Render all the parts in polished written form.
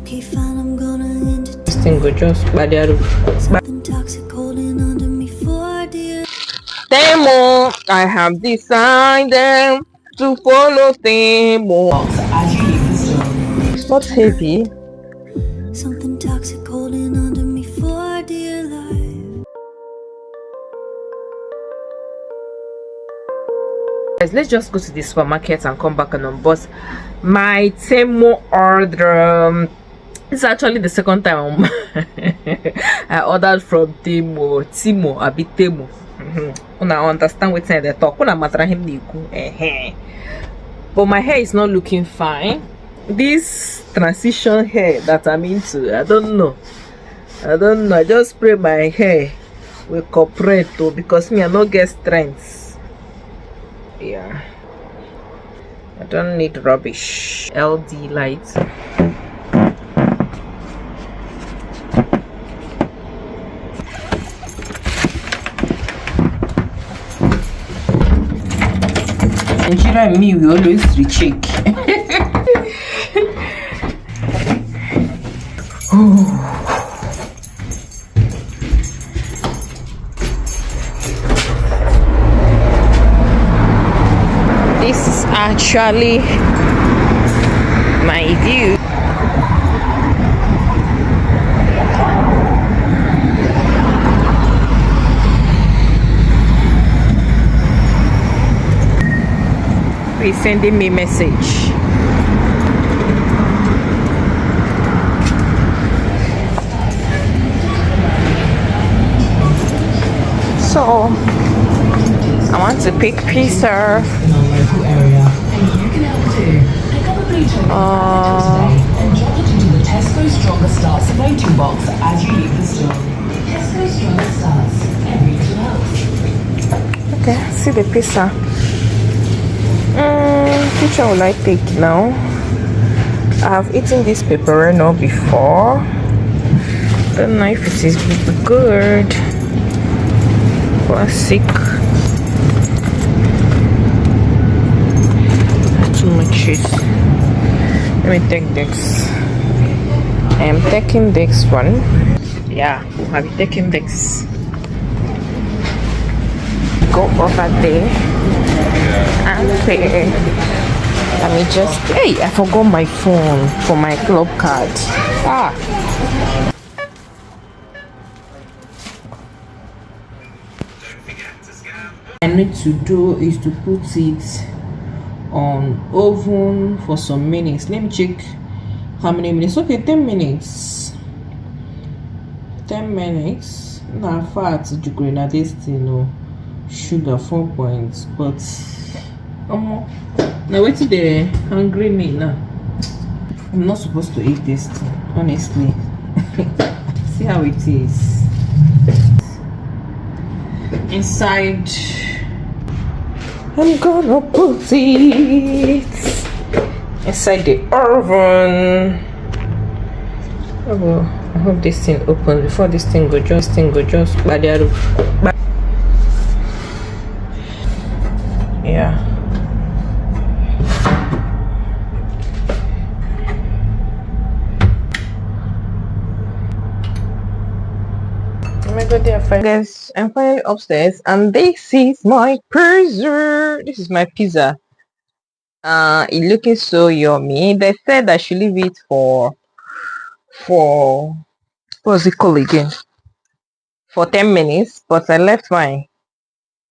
Okay, fine, I'm gonna entertain. This thing go just by the roof. Something toxic holding under me for dear. TEMU, I have decided to follow TEMU. As you leave the store. It's not heavy. Something toxic holding under me for dear life. Guys, let's just go to the supermarket and come back and unbox my TEMU order. It's actually the second time I ordered from TEMU, a bit TEMU. Una understand what they talk. Una matrahim niku. But my hair is not looking fine. This transition hair that I'm into, I don't know. I just spray my hair with corporate because me I no get strength. Yeah, I don't need rubbish. LD lights. Nigeria and me, we always recheck. This is actually my view. He's sending me message. So I want to pick pizza. In our local area. And you can help too. Pick up a blue token today and drop it into the Tesco Stronger Starts voting box as you leave the store. Tesco Stronger Starts. Every 2 hours. Okay, see the pizza. Which one will I take now? I have eaten this pepperoni before. Don't know if it is good. Classic. Too much cheese. Let me take this. I am taking this one. Yeah, I'll be taking this. Go over there and pay. Let me just. Hey, I forgot my phone for my club card. I need to do is to put it on oven for some minutes. Let me check how many minutes. Okay, 10 minutes. 10 minutes. Now fat you this thing, no sugar 4 points, but now wait till they hungry me now. I'm not supposed to eat this thing, honestly. See how it is inside. I'm gonna put it inside the oven. Oh well, I hope this thing opens before this thing go just by the roof. Yeah. Oh my god, guys, I'm finally upstairs and this is my pizza. This is my pizza. It looking so yummy. They said I should leave it for what's it called again? For 10 minutes, but I left mine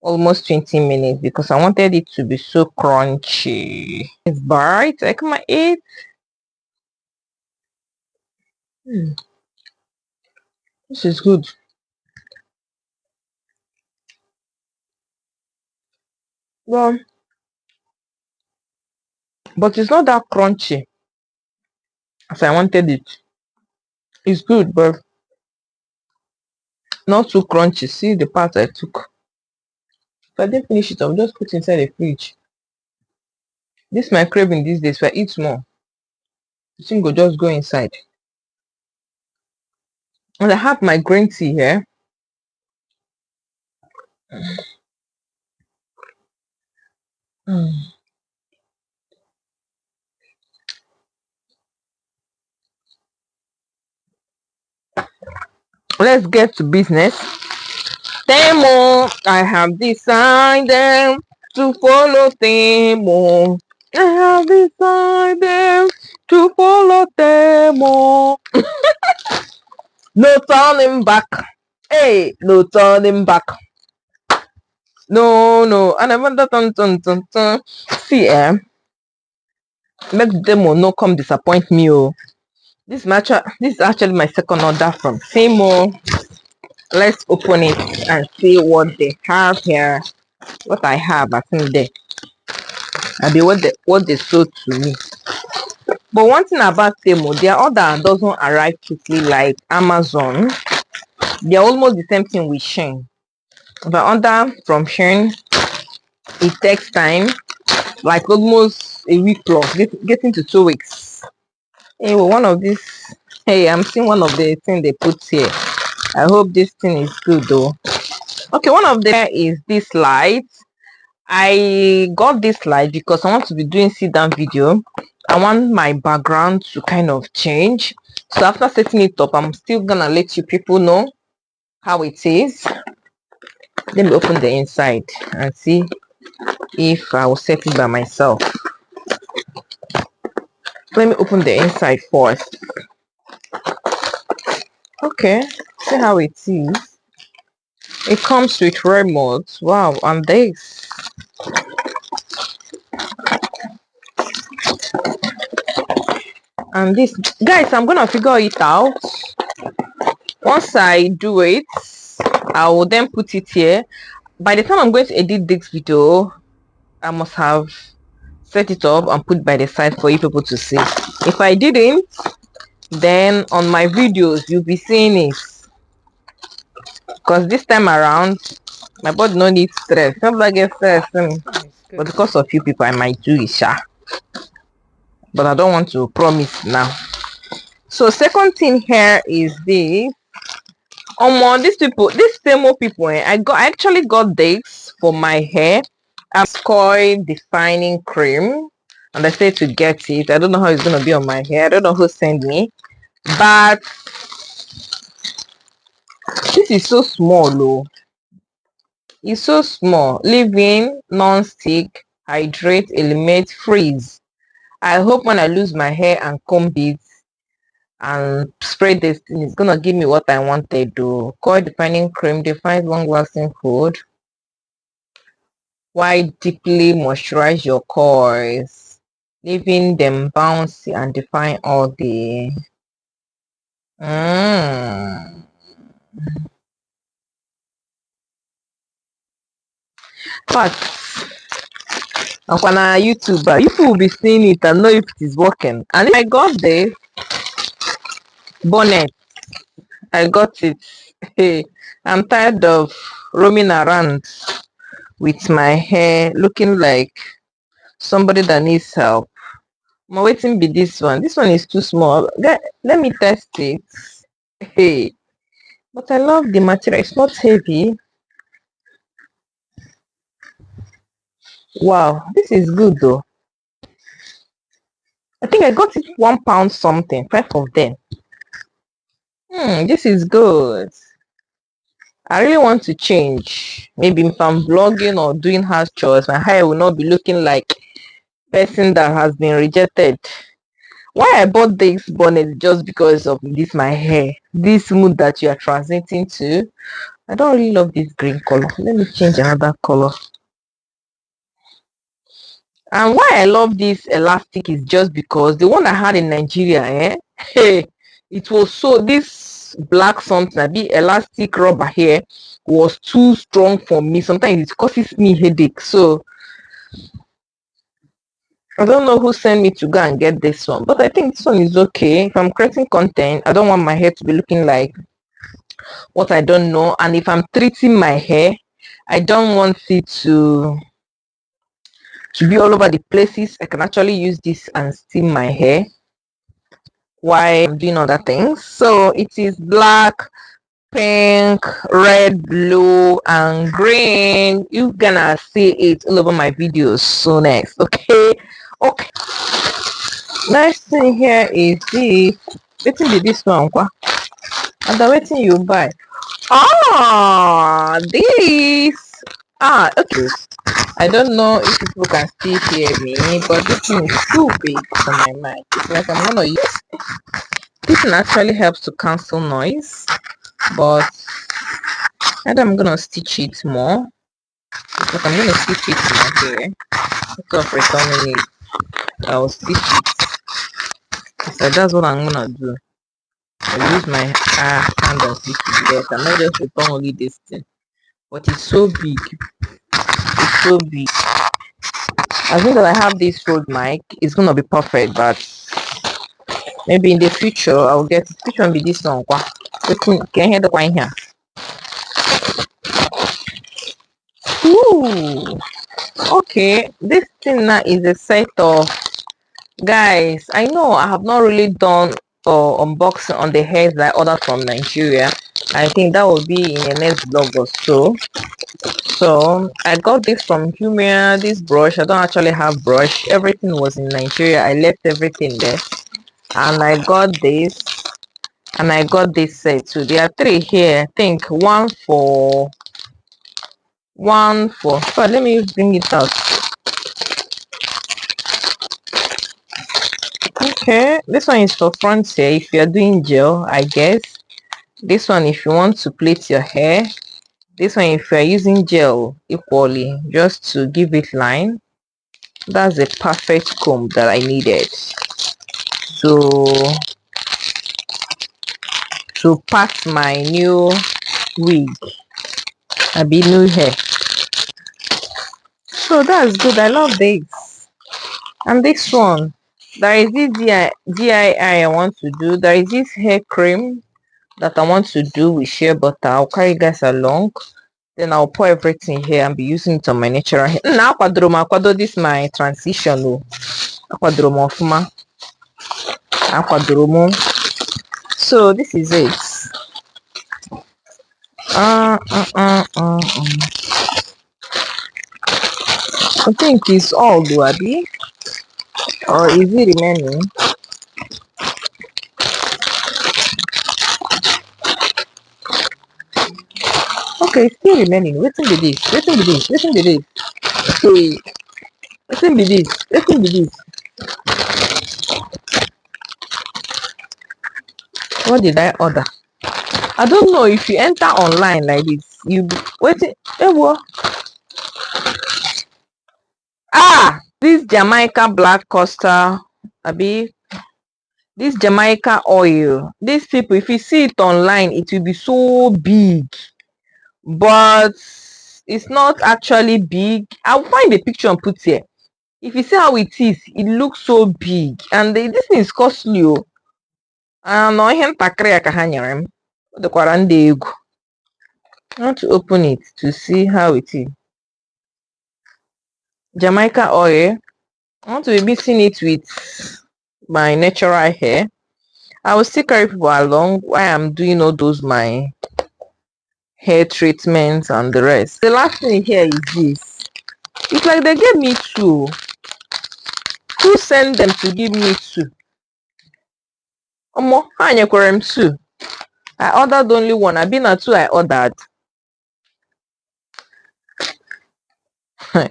almost 20 minutes because I wanted it to be so crunchy. It's bright. I come and eat. This is good. Well, but it's not that crunchy as I wanted it. It's good, but not too crunchy. See the part I took. If I didn't finish it, I'll just put it inside the fridge. This is my craving these days. If I eat more, the thing will just go inside. And I have my green tea here. Mm. let's get to business. TEMU, I have decided to follow TEMU. I have decided to follow TEMU. No turning back. Hey, no turning back. No. And I want that. See, make demo no come disappoint me. Oh, this is actually my second order from TEMU. Let's open it and see what they have here. What I have, I think there. I mean, what they sold to me. But one thing about TEMU, their order doesn't arrive quickly like Amazon. They're almost the same thing with Shein. If I order from Shein, it takes time, like almost a week plus, getting to 2 weeks. Hey, well, one of these. Hey, I'm seeing one of the things they put here. I hope this thing is good though. Okay, one of them is this light. I got this light because I want to be doing sit down video. I want my background to kind of change. So after setting it up, I'm still gonna let you people know how it is. Let me open the inside and see if I will set it by myself. Let me open the inside first. Okay, see how it is. It comes with remote. Wow, and this. And this, guys, I'm gonna figure it out. Once I do it, I will then put it here. By the time I'm going to edit this video, I must have set it up and put by the side for you people to see. If I didn't, then on my videos you'll be seeing it, because this time around my body no need stress. Not like I get stress, but because of you people I might do it, but I don't want to promise now. So second thing here is this. These TEMU people, I actually got this for my hair. I'm Coil defining cream, and I said to get it. I don't know how it's gonna be on my hair. I don't know who sent me, but this is so small though. It's so small. Leave-in, non-stick, hydrate, eliminate, freeze. I hope when I lose my hair and comb it and spray this thing, it's gonna give me what I wanted to. Coil defining cream defines long-lasting food. Why deeply moisturize your coils, leaving them bouncy and define all day. But on a YouTuber, you will be seeing it and know if it is working. And if I got the bonnet, I got it. Hey, I'm tired of roaming around with my hair looking like somebody that needs help. I'm waiting be this one. This one is too small. Let me test it. Hey, but I love the material. It's not heavy. Wow, this is good though. I think I got it £1 something, 5 of them. This is good. I really want to change. Maybe if I'm vlogging or doing house chores, my hair will not be looking like person that has been rejected. Why I bought this bonnet just because of this my hair, this mood that you are transiting to. I don't really love this green color. Let me change another color. And why I love this elastic is just because the one I had in Nigeria, hey, it was so, this black something, a bit elastic rubber here was too strong for me. Sometimes it causes me headache. So I don't know who sent me to go and get this one, but I think this one is okay. If I'm creating content, I don't want my hair to be looking like what I don't know. And if I'm treating my hair, I don't want it to be all over the places. I can actually use this and steam my hair while I'm doing other things. So it is black, pink, red, blue, and green. You're gonna see it all over my videos. So next, okay. Next thing here is this. Let me do this one. And the waiting you buy. Ah, this. Ah, okay. I don't know if people can still hear me, but this thing is too big for my mic. It's like I'm gonna use this thing actually helps to cancel noise, but and I'm gonna stitch it more. It's like I'm gonna stitch it more here. Instead of returning it, I'll stitch it. So that's what I'm gonna do. I use my hand and stitch it there. I might just return only this thing. But it's so big. It's so big. As long as I have this Rode mic, it's gonna be perfect, but maybe in the future I'll get which one be this one. Can you hear the one here? Ooh, okay. This thing now is a set of, guys. I know I have not really done unboxing on the hairs that I ordered from Nigeria. I think that will be in the next vlog or so. So I got this from Humia. This brush, I don't actually have brush. Everything was in Nigeria. I left everything there, and I got this, and I got this set too. There are three here. I think one for. But let me bring it out. Okay, this one is for front hair. If you're doing gel, I guess. This one if you want to plait your hair. This one if you're using gel equally, just to give it line. That's a perfect comb that I needed to pat my new wig. I be new hair. So that's good. I love this. And this one, there is this DIY I want to do. There is this hair cream that I want to do with shea butter. I'll carry you guys along. Then I'll pour everything here and be using it on my natural hair. Now this my transition. So this is it. I think it's all do Abby, or is it remaining? Okay, it's still remaining. Wetin be this? Wetin be this? Wetin be this? Hey, wetin be this? Wetin be this? What did I order? I don't know. If you enter online like this, you wetin? Ewo. Ah, this Jamaica black costa, Abi. This Jamaica oil. These people, if you see it online, it will be so big, but it's not actually big. I'll find a picture and put here. If you see how it is, it looks so big, and this thing is costly. And no ihe ntakịrị ya ka ha nyere m. Ọ dịkwara ndị egwu. I want to open it to see how it is. Jamaica oil. I want to be mixing it with my natural hair. I will still carry people along while I'm doing all those my hair treatments and the rest. The last thing here is this. It's like they gave me two. Who sent them to give me two? Omo, ha nyekwara m two. I ordered only one. I've been at two I ordered. Guys,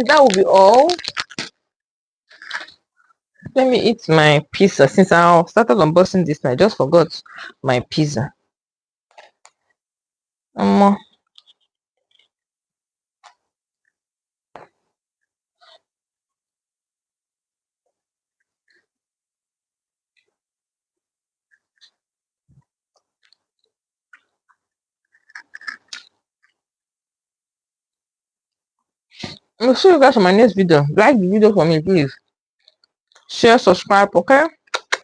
that will be all. Let me eat my pizza. Since I started unboxing this, I just forgot my pizza. I'm see you guys on my next video. Like the video for me, please. Share, subscribe, okay?